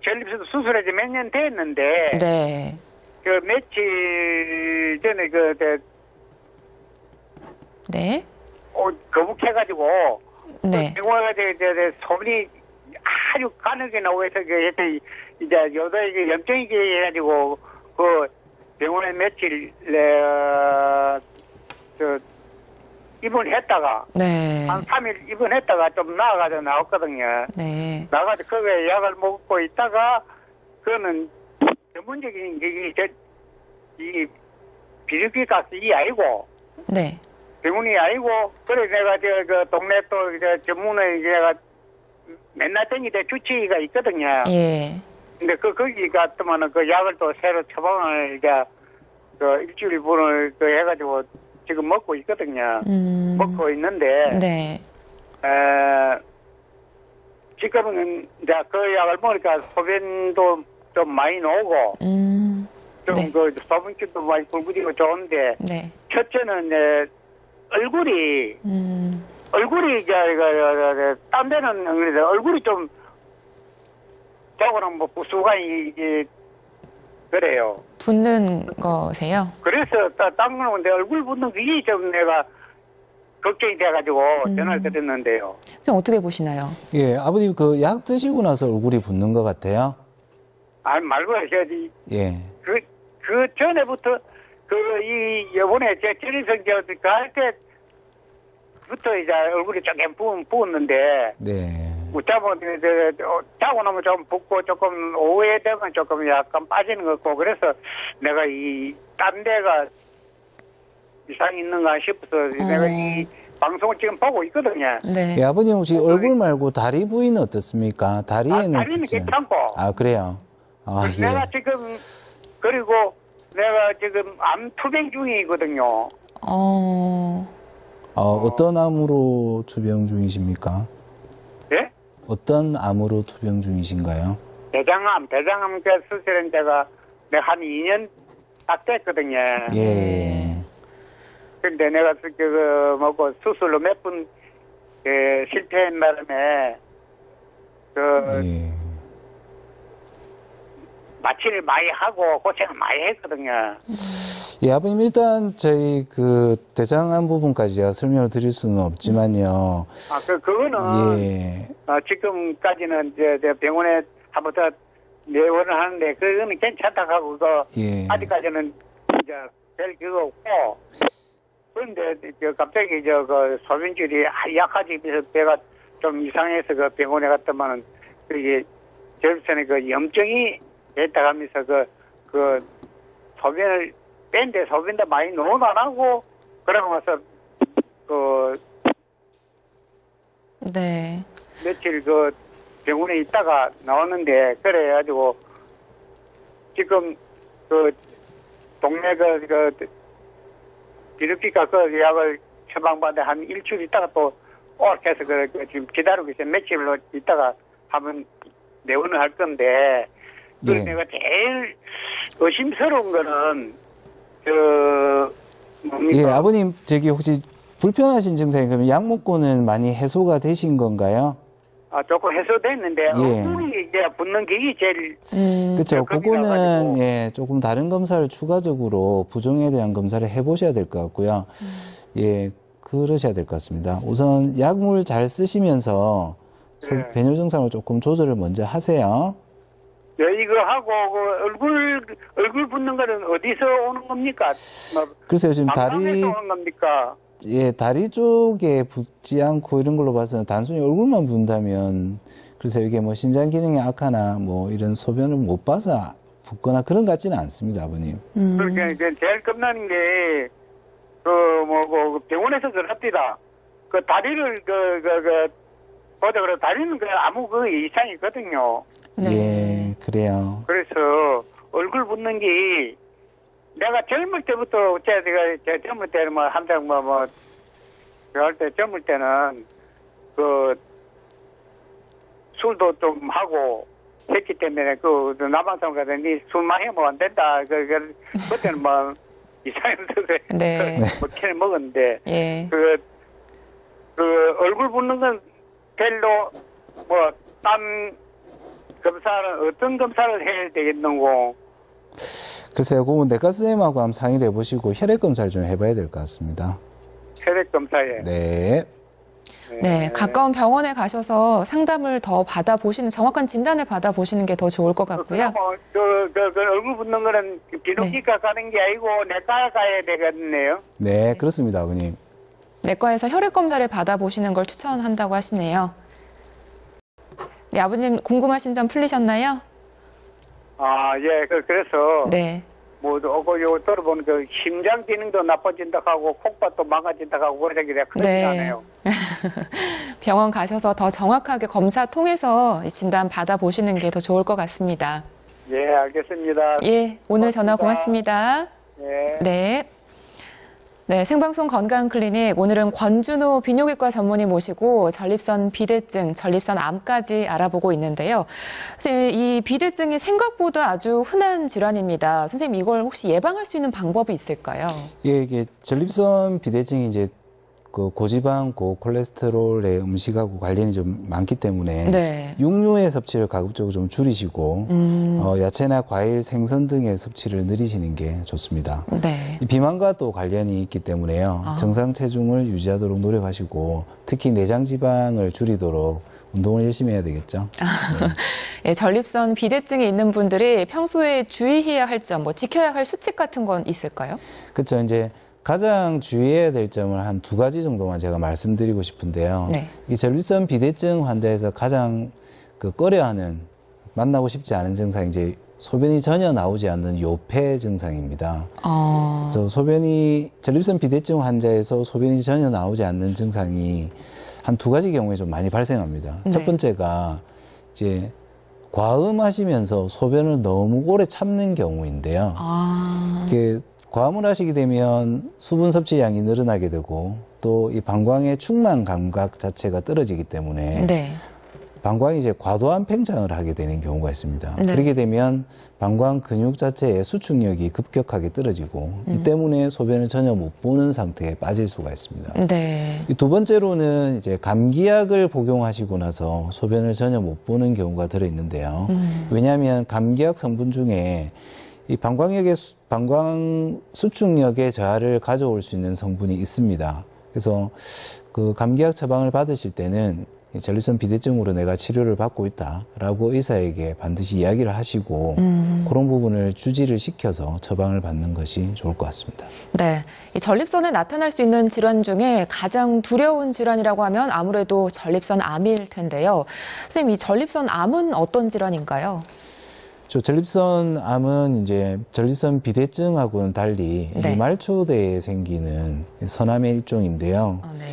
전립선 수술한 지 몇 년 됐는데 네. 며칠 전에 네. 거북해가지고 네. 병원에 소문이 아주 가늘게 나오면서 이제 요도에 염증이 해가지고 그 병원에 며칠 입원했다가 네. 한 3일 입원했다가 좀 나아가지고 나왔거든요. 네. 나가지고 거기에 약을 먹고 있다가 그거는 전문적인 이 비료기 가스이 아니고 네. 병원이 아니고 그래 내가 그 동네 또 전문에 내가 맨날 땡기대 주치의가 있거든요. 예. 근데 거기 갔더만은 그 약을 또 새로 처방을 이제 일주일 분을 해가지고 지금 먹고 있거든요. 먹고 있는데 네. 지금은 이제 그 약을 먹으니까 소변도 좀 많이 나오고 좀 네. 그 소변기도 많이 불붙이고 좋은데 네. 첫째는 얼굴이 딴 데는 그래도 얼굴이 좀 저거는 뭐 부수간이 그래요. 붓는 거세요? 그래서 딴 거는 내 얼굴 붓는 그게 좀 내가 걱정이 돼가지고 전화를 드렸는데요. 좀 어떻게 보시나요? 예, 아버님 그 약 드시고 나서 얼굴이 붓는 것 같아요? 아니 말고 해야지. 예. 그 전에부터 요번에 제 전립선 갈 때부터 이제 얼굴이 조금 부었는데. 네. 자고 나면 좀 붓고 조금 오후에 되면 조금 약간 빠지는 것 같고 그래서 내가 이 딴 데가 이상이 있는가 싶어서 내가 이 방송을 지금 보고 있거든요. 네. 예, 아버님 혹시 얼굴 말고 다리 부위는 어떻습니까? 다리에는 다리는 붙지 괜찮고. 아, 그래요? 아, 내가 예. 지금 그리고 내가 지금 암 투병 중이거든요. 어떤 암으로 투병 중이십니까? 예? 어떤 암으로 투병 중이신가요? 대장암 그 수술은 제가 한 2년 딱 됐거든요. 예. 근데 내가 뭐고 수술로 몇 번 실패한 바람에 예. 마취를 많이 하고 고생을 많이 했거든요. 예, 아버님 일단 저희 그 대장암 부분까지 제가 설명을 드릴 수는 없지만요. 그거는 예. 지금까지는 이제 병원에 한번 더 내원을 하는데 그거는 괜찮다고 하고 그거 예. 아직까지는 이제 별 그거 없고 그런데 갑자기 그 소변줄이 약하지 그래서 배가 좀 이상해서 그 병원에 갔더만은 그게 절전에 그 염증이 있다 하면서 그 소변을 뺀데 소변도 많이 노는 안 하고 그러고 나서 네. 며칠 그 병원에 있다가 나왔는데 그래가지고 지금 그 동네 그 비루기과 그 약을 처방받는데 한 일주일 있다가 또 오락해서 지금 기다리고 있어요. 며칠로 있다가 하면 내원을 할 건데 예. 내가 제일 의심스러운 거는 뭡니까? 예, 아버님 저기 혹시 불편하신 증상이 그러면 약 먹고는 많이 해소가 되신 건가요? 조금 해소됐는데 예. 얼굴이 이제 붓는 게 제일 그렇죠. 겁이 그거는 나가지고. 예, 조금 다른 검사를 추가적으로 부종에 대한 검사를 해보셔야 될 것 같고요. 예, 그러셔야 될 것 같습니다. 우선 약물 잘 쓰시면서 예. 배뇨 증상을 조금 조절을 먼저 하세요. 예, 이거 하고 얼굴 붓는 거는 어디서 오는 겁니까? 글쎄요, 지금 망상에서 오는 겁니까? 예, 다리 쪽에 붓지 않고 이런 걸로 봐서는 단순히 얼굴만 붓는다면, 그래서 이게 뭐 신장 기능이 악하나 뭐 이런 소변을 못 봐서 붓거나 그런 것 같지는 않습니다, 아버님. 그러니까 이제 제일 겁나는 게, 병원에서 그럽니다. 그 다리를, 보자 그래, 다리는 아무 이상이 있거든요. 네. 예, 그래요. 그래서 얼굴 붓는 게, 내가 젊을 때부터, 제가 젊을 때는 항상 그럴 때 젊을 때는, 술도 좀 하고, 했기 때문에, 남한사람 가더니 술 많이 하면 안 된다. 그때는 이상해서, 네. 캔을 먹었는데, 예. 얼굴 붓는 건 별로, 땀 검사를, 어떤 검사를 해야 되겠는고, 글쎄요, 그건 내과 선생님하고 한번 상의를 해보시고 혈액 검사를 좀 해봐야 될 것 같습니다. 혈액 검사에. 네. 네, 가까운 병원에 가셔서 상담을 더 받아보시는, 정확한 진단을 받아보시는 게 더 좋을 것 같고요. 얼굴 붓는 거는 비뇨기과 가는 게 아니고 내과 가야 되겠네요. 네, 그렇습니다, 아버님. 내과에서 혈액 검사를 받아보시는 걸 추천한다고 하시네요. 네, 아버님 궁금하신 점 풀리셨나요? 예, 그래서, 네. 요거 들어보면 심장 기능도 나빠진다 하고, 콩팥도 망가진다 하고, 그러는 게 내가 큰일 네. 나네요. 병원 가셔서 더 정확하게 검사 통해서 이 진단 받아보시는 게 더 좋을 것 같습니다. 예, 알겠습니다. 예, 오늘 전화 고맙습니다. 예. 네. 네, 생방송 건강클리닉 오늘은 권준호 비뇨기과 전문의 모시고 전립선 비대증, 전립선 암까지 알아보고 있는데요. 이 비대증이 생각보다 아주 흔한 질환입니다. 선생님, 이걸 혹시 예방할 수 있는 방법이 있을까요? 예, 이게 전립선 비대증이 이제 그 고지방, 고콜레스테롤의 음식하고 관련이 좀 많기 때문에 네. 육류의 섭취를 가급적으로 좀 줄이시고 야채나 과일, 생선 등의 섭취를 늘리시는 게 좋습니다. 네. 이 비만과 또 관련이 있기 때문에요. 정상 체중을 유지하도록 노력하시고 특히 내장 지방을 줄이도록 운동을 열심히 해야 되겠죠. 네. 전립선 비대증이 있는 분들이 평소에 주의해야 할 점, 지켜야 할 수칙 같은 건 있을까요? 그렇죠. 이제 가장 주의해야 될 점을 한 2가지 정도만 제가 말씀드리고 싶은데요. 네. 이 전립선 비대증 환자에서 가장 꺼려하는, 만나고 싶지 않은 증상이 이제 소변이 전혀 나오지 않는 요폐 증상입니다. 아, 그래서 전립선 비대증 환자에서 소변이 전혀 나오지 않는 증상이 한 두 가지 경우에 좀 많이 발생합니다. 네. 첫 번째가 이제 과음하시면서 소변을 너무 오래 참는 경우인데요. 이게 과음을 하시게 되면 수분 섭취량이 늘어나게 되고 또 이 방광의 충만 감각 자체가 떨어지기 때문에 네. 방광이 이제 과도한 팽창을 하게 되는 경우가 있습니다. 네. 그렇게 되면 방광 근육 자체의 수축력이 급격하게 떨어지고 이 때문에 소변을 전혀 못 보는 상태에 빠질 수가 있습니다. 네. 이 두 번째로는 이제 감기약을 복용하시고 나서 소변을 전혀 못 보는 경우가 들어 있는데요. 왜냐하면 감기약 성분 중에 이 방광 수축력의 저하를 가져올 수 있는 성분이 있습니다. 그래서 그 감기약 처방을 받으실 때는 이 전립선 비대증으로 내가 치료를 받고 있다라고 의사에게 반드시 이야기를 하시고 그런 부분을 주지를 시켜서 처방을 받는 것이 좋을 것 같습니다. 네. 이 전립선에 나타날 수 있는 질환 중에 가장 두려운 질환이라고 하면 아무래도 전립선 암일 텐데요. 선생님, 이 전립선 암은 어떤 질환인가요? 전립선 암은 이제 전립선 비대증하고는 달리 네. 이 말초대에 생기는 선암의 일종인데요. 네.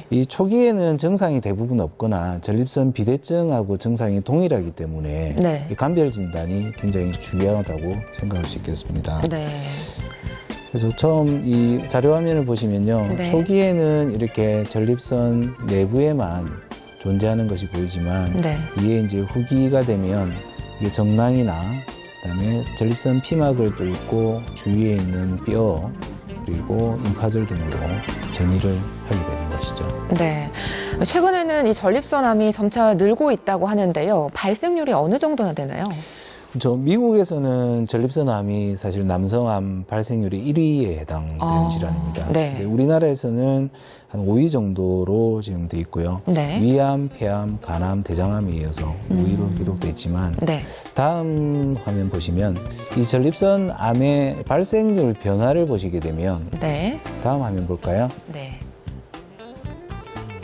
이 초기에는 증상이 대부분 없거나 전립선 비대증하고 증상이 동일하기 때문에 네. 이 감별 진단이 굉장히 중요하다고 생각할 수 있겠습니다. 네. 그래서 처음 이 자료 화면을 보시면요. 네. 초기에는 이렇게 전립선 내부에만 존재하는 것이 보이지만 네. 이게 이제 후기가 되면 이게 정낭이나 그다음에 전립선 피막을 뚫고 주위에 있는 뼈 그리고 임파절 등으로 전이를 하게 되는 것이죠. 네. 최근에는 이 전립선암이 점차 늘고 있다고 하는데요. 발생률이 어느 정도나 되나요? 미국에서는 전립선암이 사실 남성암 발생률이 1위에 해당되는 질환입니다. 네. 근데 우리나라에서는 한 5위 정도로 지금 돼 있고요. 네. 위암, 폐암, 간암, 대장암에 이어서 5위로 기록돼 있지만 네. 다음 화면 보시면 이 전립선암의 발생률 변화를 보시게 되면 네. 다음 화면 볼까요? 네.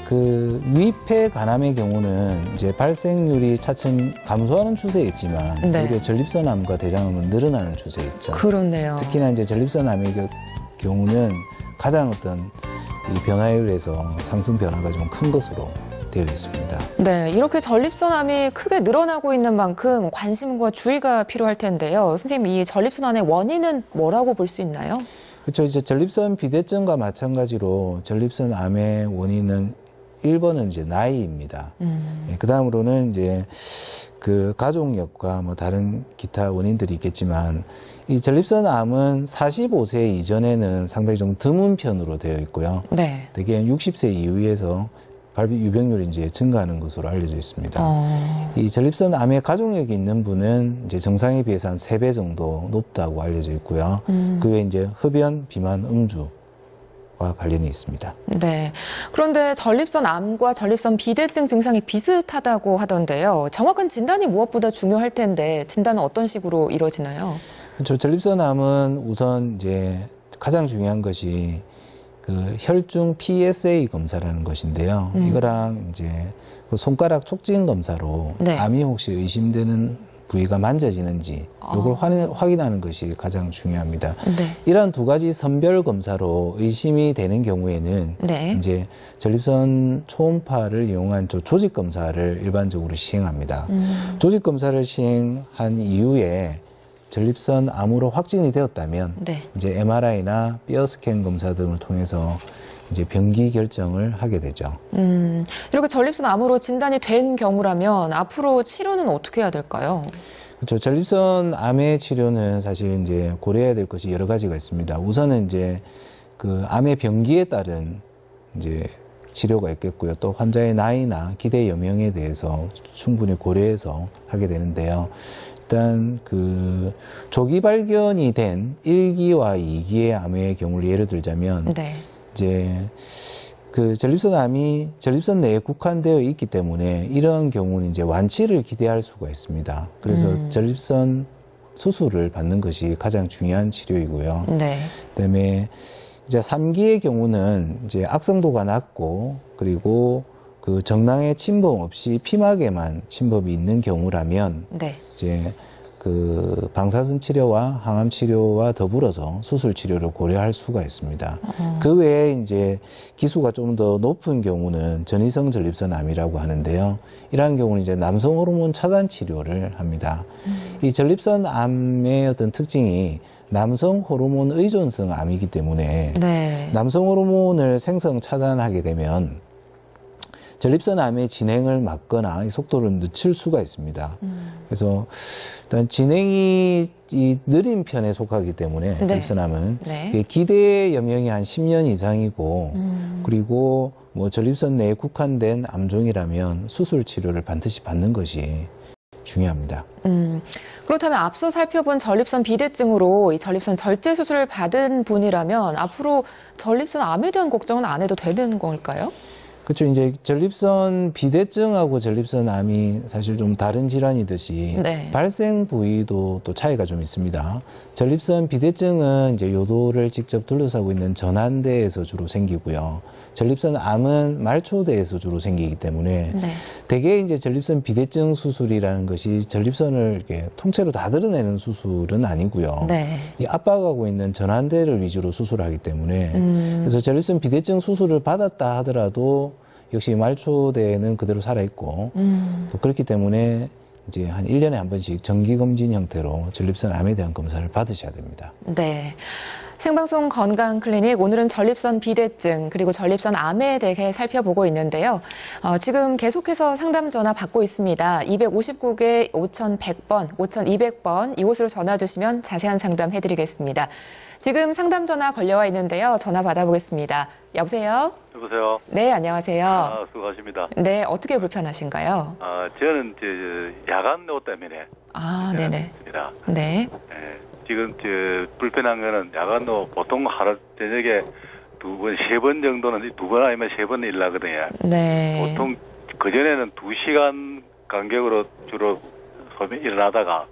그 위폐 간암의 경우는 이제 발생률이 차츰 감소하는 추세에 있지만 네. 오히려 전립선암과 대장암은 늘어나는 추세에 있죠. 그렇네요. 특히나 이제 전립선암의 경우는 가장 어떤 이 변화율에서 상승 변화가 좀 큰 것으로 되어 있습니다. 네, 이렇게 전립선암이 크게 늘어나고 있는 만큼 관심과 주의가 필요할 텐데요. 선생님, 이 전립선암의 원인은 뭐라고 볼 수 있나요? 그렇죠. 이제 전립선 비대증과 마찬가지로 전립선암의 원인은 1번은 이제 나이입니다. 그 다음으로는 이제 그 가족력과 뭐 다른 기타 원인들이 있겠지만 이 전립선암은 45세 이전에는 상당히 좀 드문 편으로 되어 있고요. 네. 대개 60세 이후에서 발병 유병률이 이제 증가하는 것으로 알려져 있습니다. 이 전립선암에 가족력이 있는 분은 이제 정상에 비해서 한 3배 정도 높다고 알려져 있고요. 그 외에 이제 흡연, 비만, 음주 와 관련이 있습니다. 네. 그런데 전립선암과 전립선 비대증 증상이 비슷하다고 하던데요. 정확한 진단이 무엇보다 중요할 텐데 진단은 어떤 식으로 이루어지나요? 그렇죠. 전립선암은 우선 이제 가장 중요한 것이 그 혈중 PSA 검사라는 것인데요. 이거랑 이제 그 손가락 촉진 검사로 네. 암이 혹시 의심되는 부위가 만져지는지 이걸 확인하는 것이 가장 중요합니다. 네. 이러한 두 가지 선별 검사로 의심이 되는 경우에는 네. 이제 전립선 초음파를 이용한 조직 검사를 일반적으로 시행합니다. 조직 검사를 시행한 이후에 전립선 암으로 확진이 되었다면 네. 이제 MRI나 뼈 스캔 검사 등을 통해서 이제 병기 결정을 하게 되죠. 이렇게 전립선암으로 진단이 된 경우라면 앞으로 치료는 어떻게 해야 될까요? 그렇죠. 전립선암의 치료는 사실 이제 고려해야 될 것이 여러 가지가 있습니다. 우선은 이제 그 암의 병기에 따른 이제 치료가 있겠고요. 또 환자의 나이나 기대 여명에 대해서 충분히 고려해서 하게 되는데요. 일단 그 조기 발견이 된 1기와 2기의 암의 경우를 예를 들자면 네. 이제 그 전립선암이 전립선 내에 국한되어 있기 때문에 이런 경우는 이제 완치를 기대할 수가 있습니다. 그래서 전립선 수술을 받는 것이 가장 중요한 치료이고요. 네. 그다음에 이제 3기의 경우는 이제 악성도가 낮고 그리고 그 정낭에 침범 없이 피막에만 침범이 있는 경우라면 네. 이제 그 방사선 치료와 항암 치료와 더불어서 수술 치료를 고려할 수가 있습니다. 그 외에 이제 기수가 좀 더 높은 경우는 전이성 전립선 암이라고 하는데요. 이러한 경우는 이제 남성 호르몬 차단 치료를 합니다. 이 전립선 암의 어떤 특징이 남성 호르몬 의존성 암이기 때문에 네. 남성 호르몬을 생성 차단하게 되면 전립선 암의 진행을 막거나 이 속도를 늦출 수가 있습니다. 그래서 일단 진행이 이 느린 편에 속하기 때문에 네. 전립선 암은 네. 기대 여명이 한 10년 이상이고 그리고 뭐 전립선 내에 국한된 암종이라면 수술 치료를 반드시 받는 것이 중요합니다. 그렇다면 앞서 살펴본 전립선 비대증으로 이 전립선 절제 수술을 받은 분이라면 앞으로 전립선 암에 대한 걱정은 안 해도 되는 걸까요? 그렇죠. 이제 전립선 비대증하고 전립선 암이 사실 좀 다른 질환이듯이 네. 발생 부위도 또 차이가 좀 있습니다. 전립선 비대증은 이제 요도를 직접 둘러싸고 있는 전환대에서 주로 생기고요. 전립선 암은 말초대에서 주로 생기기 때문에 네. 대개 이제 전립선 비대증 수술이라는 것이 전립선을 이렇게 통째로 다 드러내는 수술은 아니고요. 네. 이 압박하고 있는 전환대를 위주로 수술하기 때문에 그래서 전립선 비대증 수술을 받았다 하더라도 역시 말초대는 그대로 살아있고 또 그렇기 때문에 이제 한 1년에 한 번씩 정기검진 형태로 전립선 암에 대한 검사를 받으셔야 됩니다. 네. 생방송 건강클리닉, 오늘은 전립선 비대증 그리고 전립선 암에 대해 살펴보고 있는데요. 지금 계속해서 상담 전화 받고 있습니다. 259개 5100번, 5200번 이곳으로 전화 주시면 자세한 상담 해드리겠습니다. 지금 상담 전화 걸려와 있는데요. 전화 받아보겠습니다. 여보세요? 여보세요. 네, 안녕하세요. 수고하십니다. 네, 어떻게 불편하신가요? 저는 야간노 때문에. 네네. 있습니다. 네. 지금 불편한 거는 야간노 보통 하루 저녁에 2번, 3번 정도는 2번 아니면 3번 일나거든요. 네. 보통 그전에는 2시간 간격으로 주로 일어나다가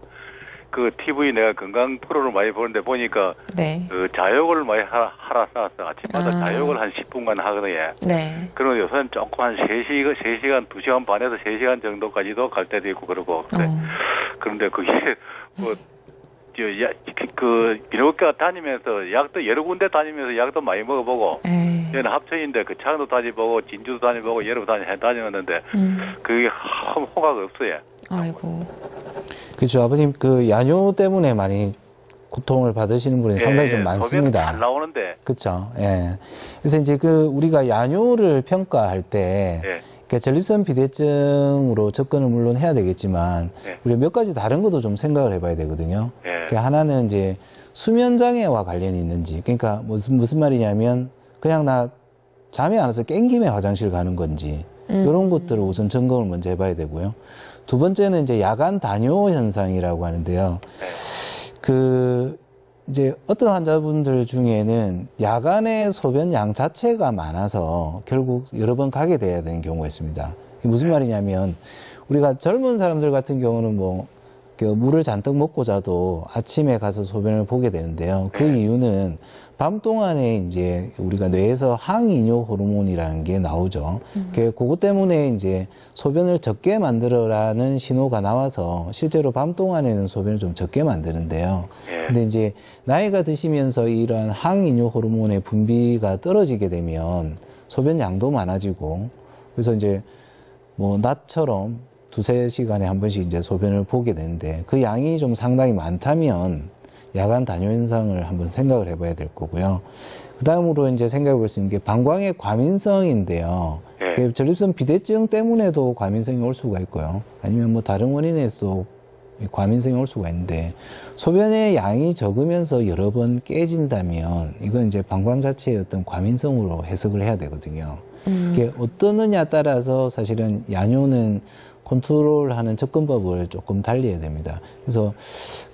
그 TV 내가 건강 프로를 많이 보는데 보니까 네. 그 자욕을 많이 하라 써놨어. 아침마다 자욕을 한 10분간 하거든요. 네. 그리고 요새는 조금 한 3시간, 2시간 반에서 3시간 정도까지도 갈 때도 있고 그러고. 그런데 그게 뭐 비뇨기과 다니면서 약도 여러 군데 다니면서 약도 많이 먹어보고 저는 합천인데 그 창도 다니보고 진주도 다니보고 여러 다녔는데 그게 호가가 없어요. 아이고. 그렇죠. 아버님 그 야뇨 때문에 많이 고통을 받으시는 분이 상당히 좀 많습니다. 잘 나오는데. 그렇죠. 예. 그래서 이제 그 우리가 야뇨를 평가할 때 그러니까 전립선 비대증으로 접근을 물론 해야 되겠지만 우리가 몇 가지 다른 것도 좀 생각을 해봐야 되거든요. 그러니까 하나는 이제 수면 장애와 관련이 있는지, 그러니까 무슨 말이냐면 그냥 나 잠이 안 와서 깬김에 화장실 가는 건지 이런 것들을 우선 점검을 먼저 해봐야 되고요. 두 번째는 이제 야간 다뇨 현상이라고 하는데요. 그 이제 어떤 환자분들 중에는 야간에 소변 양 자체가 많아서 결국 여러 번 가게 돼야 되는 경우가 있습니다. 이게 무슨 말이냐면 우리가 젊은 사람들 같은 경우는 뭐 물을 잔뜩 먹고 자도 아침에 가서 소변을 보게 되는데요. 그 이유는 밤 동안에 이제 우리가 뇌에서 항이뇨 호르몬이라는 게 나오죠. 그것 때문에 이제 소변을 적게 만들어라는 신호가 나와서 실제로 밤 동안에는 소변을 좀 적게 만드는데요. 근데 이제 나이가 드시면서 이러한 항이뇨 호르몬의 분비가 떨어지게 되면 소변 양도 많아지고 그래서 이제 뭐 낮처럼 2-3시간에 한 번씩 이제 소변을 보게 되는데 그 양이 좀 상당히 많다면 야간 다뇨 현상을 한번 생각을 해봐야 될 거고요. 그 다음으로 이제 생각해 볼 수 있는 게 방광의 과민성인데요. 전립선 비대증 때문에도 과민성이 올 수가 있고요. 아니면 뭐 다른 원인에서도 과민성이 올 수가 있는데 소변의 양이 적으면서 여러 번 깨진다면 이건 이제 방광 자체의 어떤 과민성으로 해석을 해야 되거든요. 이게 어떠느냐 따라서 사실은 야뇨는 컨트롤하는 접근법을 조금 달리해야 됩니다. 그래서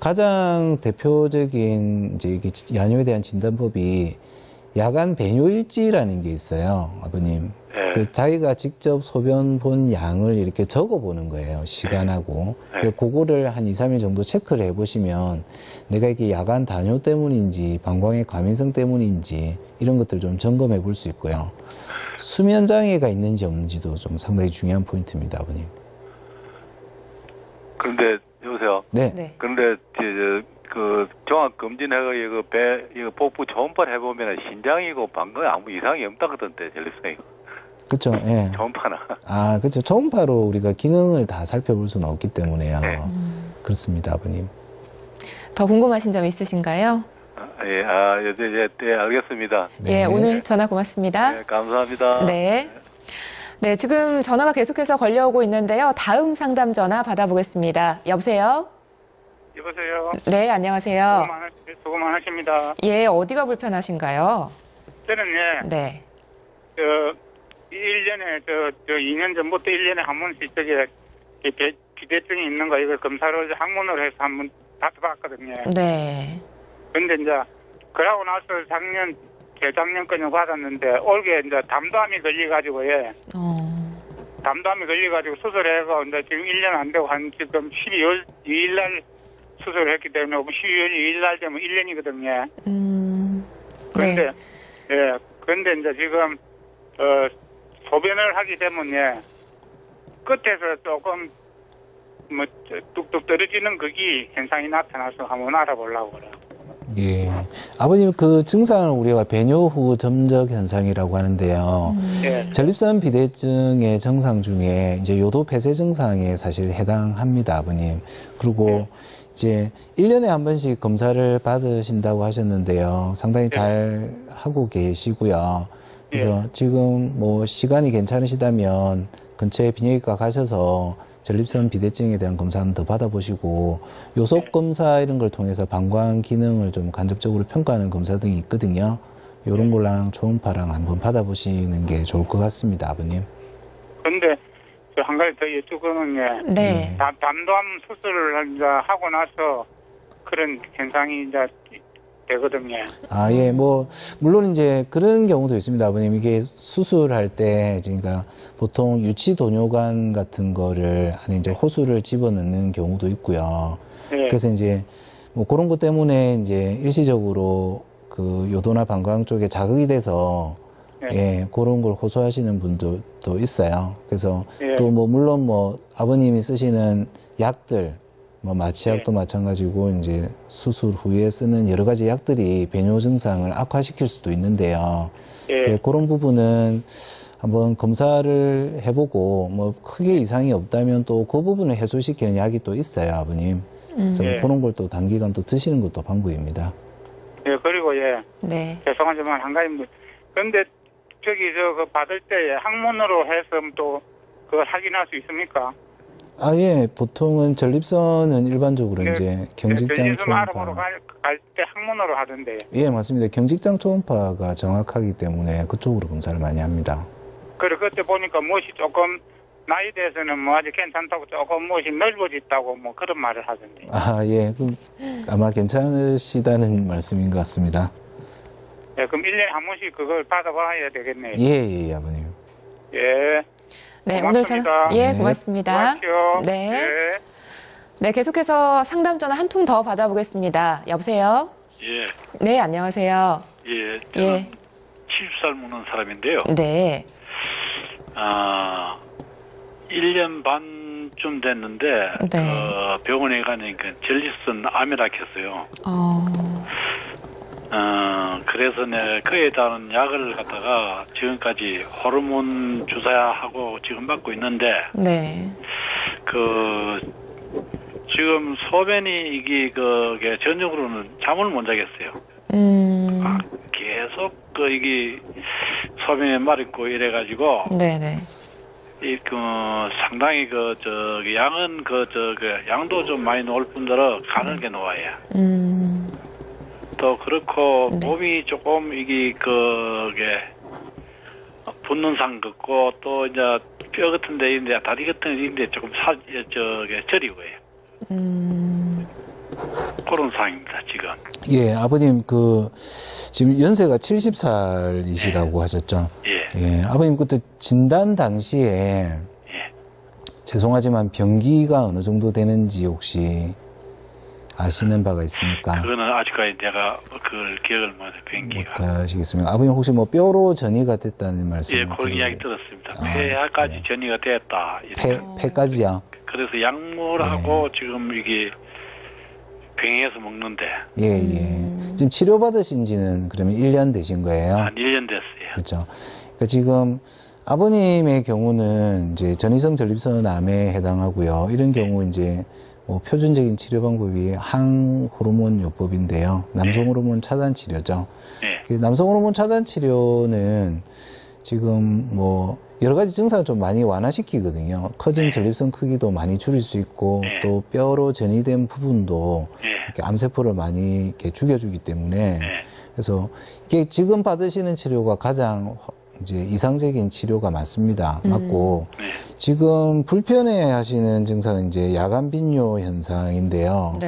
가장 대표적인 이제 이게 야뇨에 대한 진단법이 야간 배뇨일지라는 게 있어요, 아버님. 그 자기가 직접 소변 본 양을 이렇게 적어보는 거예요, 시간하고. 그거를 한 2-3일 정도 체크를 해보시면 내가 이게 야간 다뇨 때문인지 방광의 과민성 때문인지 이런 것들 좀 점검해 볼 수 있고요. 수면 장애가 있는지 없는지도 좀 상당히 중요한 포인트입니다, 아버님. 그런데 여보세요. 네. 네. 그런데 그 종합 검진해가 이거 복부 초음파를 해보면 신장이고 방광에 아무 이상이 없다 그던데 전립선이. 그렇죠. 예. 초음파나. 아, 그렇죠. 초음파로 우리가 기능을 다 살펴볼 수는 없기 때문에요. 네. 그렇습니다, 아버님. 더 궁금하신 점 있으신가요? 네, 알겠습니다. 예, 오늘 전화 고맙습니다. 네, 감사합니다. 네. 네, 지금 전화가 계속해서 걸려오고 있는데요. 다음 상담 전화 받아보겠습니다. 여보세요? 여보세요. 네, 안녕하세요. 수고 많으십니다. 예, 어디가 불편하신가요? 저는 예, 네. 1년에 2년 전부터 1년에 한 번씩 비대증이 있는 거 이걸 검사를 항문으로 해서 한번 받아봤거든요. 네. 근데 이제 그러고 나서 재작년까지 받았는데 올게 이제 담담이 걸려가지고 예. 담담이 걸려가지고 수술해서 이제 지금 1년 안 되고 한 지금 12월 2일 날 수술을 했기 때문에 12월 2일 날 되면 1년이거든요. 그런데 네. 예, 그런데 이제 지금 소변을 하게 되면 예, 끝에서 조금 뭐 뚝뚝 떨어지는 그게 현상이 나타나서 한번 알아보려고 그래요. 예. 아버님, 그 증상을 우리가 배뇨 후 점적 현상이라고 하는데요. 예. 전립선 비대증의 증상 중에 이제 요도 폐쇄 증상에 사실 해당합니다, 아버님. 그리고 이제 1년에 한 번씩 검사를 받으신다고 하셨는데요. 상당히 잘 하고 계시고요. 그래서 지금 뭐 시간이 괜찮으시다면 근처에 비뇨기과 가셔서 전립선 비대증에 대한 검사 한번 더 받아보시고 요속 검사 이런 걸 통해서 방광 기능을 좀 간접적으로 평가하는 검사 등이 있거든요. 요런 거랑 초음파랑 한번 받아보시는 게 좋을 것 같습니다, 아버님. 근데 저 한 가지 더 여쭈고는 네. 담담 수술을 이제 하고 나서 그런 현상이 이제 되거든요. 아, 예, 뭐, 물론 이제 그런 경우도 있습니다, 아버님. 이게 수술할 때, 그러니까 보통 유치도뇨관 같은 거를 안에 이제 호수를 집어넣는 경우도 있고요. 네. 그래서 이제 뭐 그런 것 때문에 이제 일시적으로 그 요도나 방광 쪽에 자극이 돼서 예, 그런 걸 호소하시는 분들도 있어요. 그래서 또 뭐 물론 뭐 아버님이 쓰시는 약들, 뭐 마취약도 마찬가지고 이제 수술 후에 쓰는 여러 가지 약들이 배뇨 증상을 악화시킬 수도 있는데요. 예, 그런 부분은 한번 검사를 해보고 뭐 크게 이상이 없다면 또 그 부분을 해소시키는 약이 또 있어요, 아버님. 그래서 그런 걸 또 단기간 또 드시는 것도 방법입니다. 예, 그리고 네. 죄송하지만 한 가지 근데 저기 그 받을 때 항문으로 해서 또 그걸 확인할 수 있습니까? 아, 예. 보통은 전립선은 일반적으로 이제 경직장 초음파. 알아보러 갈 때 항문으로 하던데. 예, 맞습니다. 경직장 초음파가 정확하기 때문에 그쪽으로 검사를 많이 합니다. 그래, 그때 보니까 무엇이 조금 나이 대해서는 뭐 아직 괜찮다고 조금 무엇이 넓어졌다고 뭐 그런 말을 하던데. 아, 예. 그럼 아마 괜찮으시다는 말씀인 것 같습니다. 예, 그럼 1년에 한 번씩 그걸 받아봐야 되겠네요. 예, 아버님. 예. 네, 고맙습니다. 오늘 전화, 예, 고맙습니다. 고맙죠. 네. 예. 네, 계속해서 상담 전화 한 통 더 받아보겠습니다. 여보세요? 예, 네, 안녕하세요. 예, 저는 예. 70살 먹는 사람인데요. 네. 1년 반쯤 됐는데 네. 병원에 가니까 전립선 암이라 했어요. 그래서 그에 따른 약을 갖다가 지금까지 호르몬 주사하고 지금 받고 있는데 네. 지금 소변이 그게 전적으로는 잠을 못 자겠어요. 계속 이게 소변이 마렵고 이래가지고 네네. 상당히 양은 양도 좀 많이 놓을 뿐더러 가늘게 놓아요. 또 그렇고 몸이 조금 그게 붓는 상 같고 또 이제 뼈 같은 데 있는데 다리 같은 데 있는데 조금 저리고요. 그런 상황입니다, 지금. 예, 아버님, 지금 연세가 70살이시라고 하셨죠? 예. 아버님, 그때 진단 당시에, 죄송하지만 병기가 어느 정도 되는지 혹시 아시는 바가 있습니까? 그거는 아직까지 내가 그걸 기억을 못해, 병기가. 못하시겠습니까? 아버님 혹시 뭐 뼈로 전이가 됐다는 말씀? 예, 그런 이야기 들었습니다. 폐하까지 전이가 됐다. 폐까지요? 그래서 약물하고 지금 이게 병행해서 먹는데. 예. 지금 치료받으신 지는 그러면 1년 되신 거예요? 한 1년 됐어요. 그렇죠. 그러니까 지금 아버님의 경우는 이제 전이성 전립선 암에 해당하고요. 이런 경우 이제 뭐 표준적인 치료 방법이 항호르몬 요법인데요. 남성 호르몬 차단 치료죠. 남성 호르몬 차단 치료는 지금 뭐 여러 가지 증상을 좀 많이 완화시키거든요. 커진 전립선 크기도 많이 줄일 수 있고 또 뼈로 전이된 부분도 이렇게 암세포를 많이 이렇게 죽여주기 때문에 그래서 이게 지금 받으시는 치료가 가장 이제 이상적인 치료가 맞습니다. 맞고 지금 불편해 하시는 증상은 이제 야간 빈뇨 현상인데요.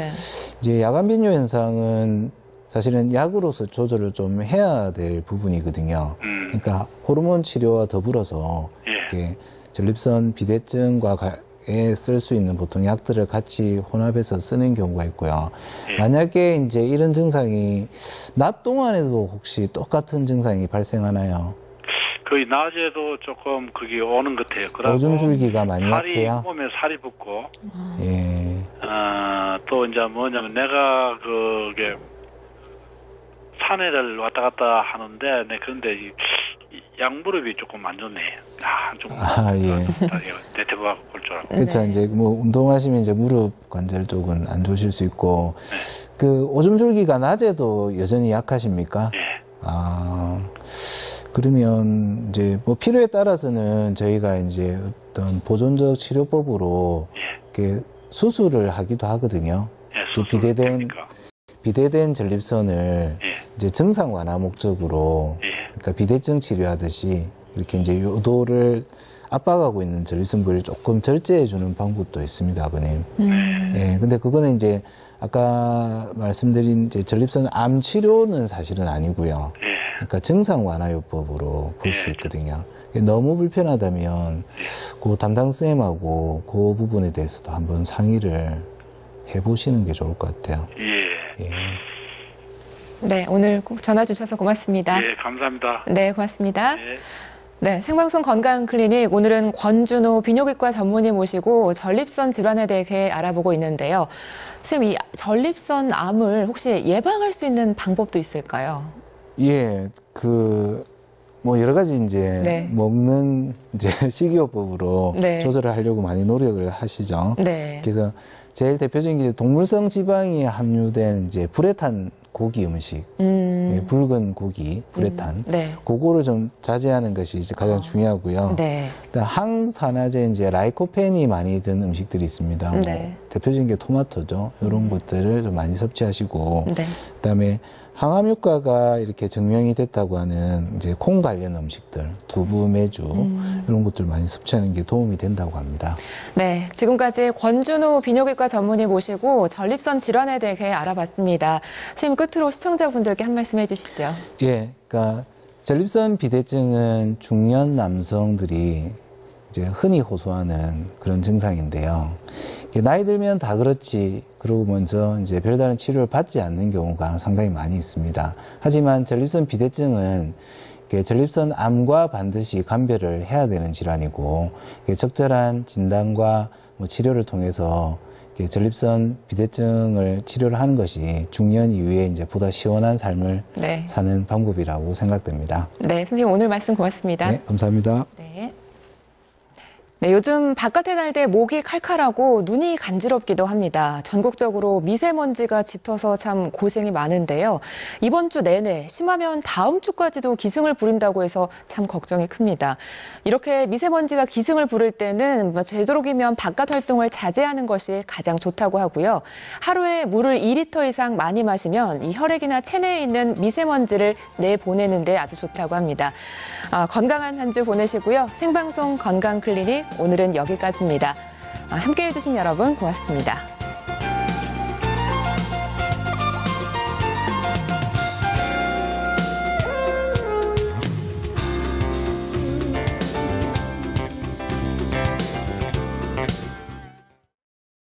이제 야간 빈뇨 현상은 사실은 약으로서 조절을 좀 해야 될 부분이거든요. 그러니까 호르몬 치료와 더불어서 이렇게 전립선 비대증과 쓸 수 있는 보통 약들을 같이 혼합해서 쓰는 경우가 있고요. 만약에 이제 이런 증상이 낮 동안에도 혹시 똑같은 증상이 발생하나요? 거의 낮에도 조금 그게 오는 것 같아요. 오줌 줄기가 많이 약해요? 몸에 살이 붙고. 또 이제 뭐냐면 내가 그게 산에를 왔다 갔다 하는데, 그런데 이 양무릎이 조금 안 좋네. 대퇴부하고 볼 줄 알고. 그렇죠. 이제 뭐 운동하시면 이제 무릎 관절 쪽은 안 좋으실 수 있고, 그 오줌 줄기가 낮에도 여전히 약하십니까? 그러면 이제 뭐 필요에 따라서는 저희가 이제 어떤 보존적 치료법으로 이렇게 수술을 하기도 하거든요. 비대된 전립선을 이제 증상 완화 목적으로 그러니까 비대증 치료하듯이 이렇게 이제 요도를 압박하고 있는 전립선 부위를 조금 절제해 주는 방법도 있습니다, 아버님. 근데 그거는 이제 아까 말씀드린 이제 전립선 암 치료는 사실은 아니고요. 그러니까 증상 완화요법으로 볼 수 있거든요. 너무 불편하다면 그 담당 쌤하고 그 부분에 대해서도 한번 상의를 해보시는 게 좋을 것 같아요. 네, 오늘 꼭 전화 주셔서 고맙습니다. 감사합니다. 네, 고맙습니다. 네, 생방송 건강클리닉 오늘은 권준호 비뇨기과 전문의 모시고 전립선 질환에 대해 알아보고 있는데요. 선생님, 이 전립선 암을 혹시 예방할 수 있는 방법도 있을까요? 뭐 여러 가지 이제 먹는 이제 식이요법으로 조절을 하려고 많이 노력을 하시죠. 그래서 제일 대표적인 게 동물성 지방이 함유된 이제 불에탄 고기 음식, 붉은 고기, 불에탄, 그거를 좀 자제하는 것이 이제 가장 중요하고요. 항산화제 이제 라이코펜이 많이 든 음식들이 있습니다. 뭐 대표적인 게 토마토죠. 이런 것들을 좀 많이 섭취하시고, 그다음에 항암 효과가 이렇게 증명이 됐다고 하는 이제 콩 관련 음식들, 두부, 메주 이런 것들 많이 섭취하는 게 도움이 된다고 합니다. 네, 지금까지 권준호 비뇨기과 전문의 모시고 전립선 질환에 대해 알아봤습니다. 선생님, 끝으로 시청자분들께 한 말씀 해주시죠. 그러니까 전립선 비대증은 중년 남성들이 이제 흔히 호소하는 그런 증상인데요. 나이 들면 다 그렇지 그러면서 이제 별다른 치료를 받지 않는 경우가 상당히 많이 있습니다. 하지만 전립선 비대증은 전립선 암과 반드시 감별을 해야 되는 질환이고 적절한 진단과 치료를 통해서 전립선 비대증을 치료를 하는 것이 중년 이후에 이제 보다 시원한 삶을 사는 방법이라고 생각됩니다. 네, 선생님 오늘 말씀 고맙습니다. 네, 감사합니다. 네, 요즘 바깥에 날 때 목이 칼칼하고 눈이 간지럽기도 합니다. 전국적으로 미세먼지가 짙어서 참 고생이 많은데요. 이번 주 내내 심하면 다음 주까지도 기승을 부린다고 해서 참 걱정이 큽니다. 이렇게 미세먼지가 기승을 부릴 때는 되도록이면 바깥 활동을 자제하는 것이 가장 좋다고 하고요. 하루에 물을 2리터 이상 많이 마시면 이 혈액이나 체내에 있는 미세먼지를 내보내는 데 아주 좋다고 합니다. 건강한 한 주 보내시고요. 생방송 건강클리닉 오늘은 여기까지입니다. 함께해 주신 여러분 고맙습니다.